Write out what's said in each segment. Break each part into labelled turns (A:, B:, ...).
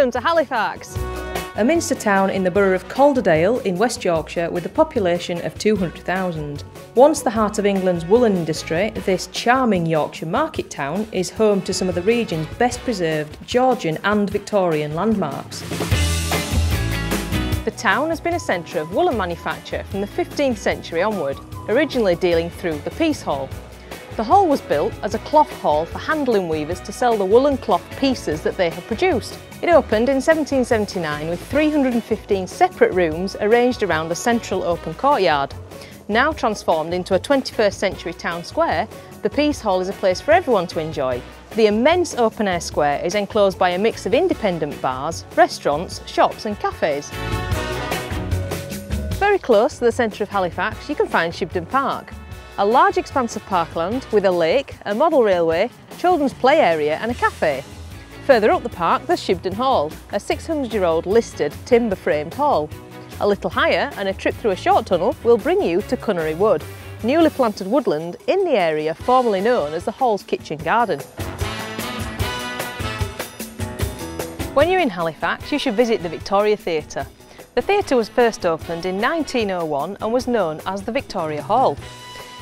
A: Welcome to Halifax! A minster town in the borough of Calderdale in West Yorkshire with a population of 200,000. Once the heart of England's woolen industry, this charming Yorkshire market town is home to some of the region's best preserved Georgian and Victorian landmarks. The town has been a centre of woolen manufacture from the 15th century onward, originally dealing through the Peace Hole. The hall was built as a cloth hall for handloom weavers to sell the woolen cloth pieces that they had produced. It opened in 1779 with 315 separate rooms arranged around a central open courtyard. Now transformed into a 21st century town square, the Peace Hall is a place for everyone to enjoy. The immense open-air square is enclosed by a mix of independent bars, restaurants, shops and cafes. Very close to the centre of Halifax you can find Shipton Park, a large expanse of parkland with a lake, a model railway, children's play area and a cafe. Further up the park there's Shipton Hole, a 600-year-old listed timber-framed hall. A little higher and a trip through a short tunnel will bring you to Cunnery Wood, newly planted woodland in the area formerly known as the Hall's Kitchen Garden. When you're in Halifax you should visit the Victoria Theatre. The theatre was first opened in 1901 and was known as the Victoria Hall.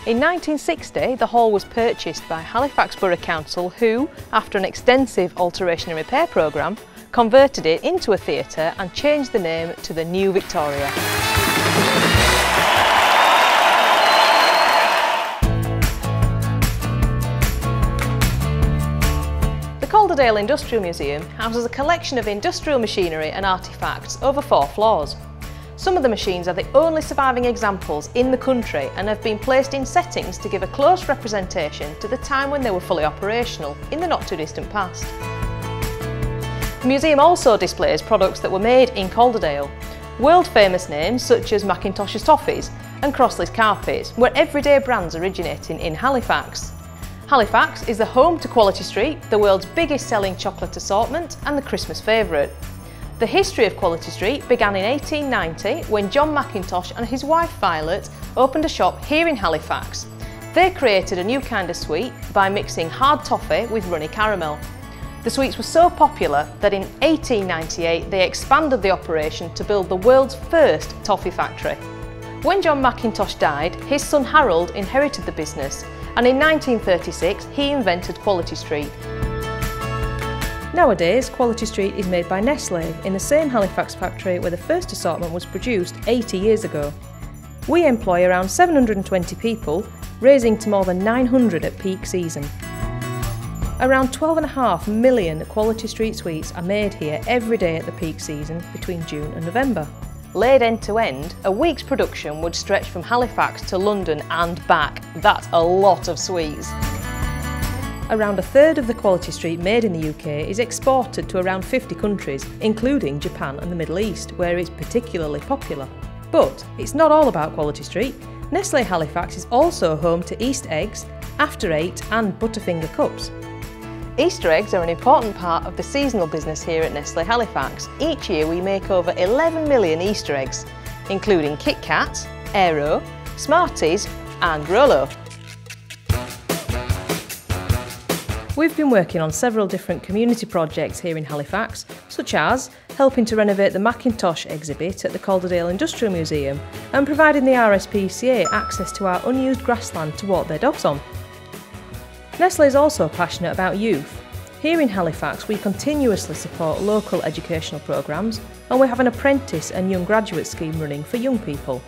A: In 1960, the hall was purchased by Halifax Borough Council who, after an extensive alteration and repair programme, converted it into a theatre and changed the name to the New Victoria. The Calderdale Industrial Museum houses a collection of industrial machinery and artefacts over 4 floors. Some of the machines are the only surviving examples in the country and have been placed in settings to give a close representation to the time when they were fully operational in the not too distant past. The museum also displays products that were made in Calderdale. World famous names such as Mackintosh's toffees and Crossley's carpets were everyday brands originating in Halifax. Halifax is the home to Quality Street, the world's biggest selling chocolate assortment and the Christmas favourite. The history of Quality Street began in 1890 when John Mackintosh and his wife Violet opened a shop here in Halifax. They created a new kind of sweet by mixing hard toffee with runny caramel. The sweets were so popular that in 1898 they expanded the operation to build the world's first toffee factory. When John Mackintosh died, his son Harold inherited the business and in 1936 he invented Quality Street. Nowadays, Quality Street is made by Nestlé in the same Halifax factory where the first assortment was produced 80 years ago. We employ around 720 people, raising to more than 900 at peak season. Around 12.5 million Quality Street sweets are made here every day at the peak season between June and November. Laid end to end, a week's production would stretch from Halifax to London and back. That's a lot of sweets. Around a third of the Quality Street made in the UK is exported to around 50 countries, including Japan and the Middle East, where it's particularly popular. But it's not all about Quality Street. Nestlé Halifax is also home to Easter eggs, After 8 and Butterfinger cups. Easter eggs are an important part of the seasonal business here at Nestlé Halifax. Each year we make over 11 million Easter eggs, including Kit Kat, Aero, Smarties and Rolo. We've been working on several different community projects here in Halifax, such as helping to renovate the Mackintosh exhibit at the Calderdale Industrial Museum and providing the RSPCA access to our unused grassland to walk their dogs on. Nestlé is also passionate about youth. Here in Halifax we continuously support local educational programmes and we have an apprentice and young graduate scheme running for young people.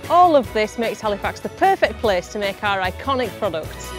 A: All of this makes Halifax the perfect place to make our iconic products.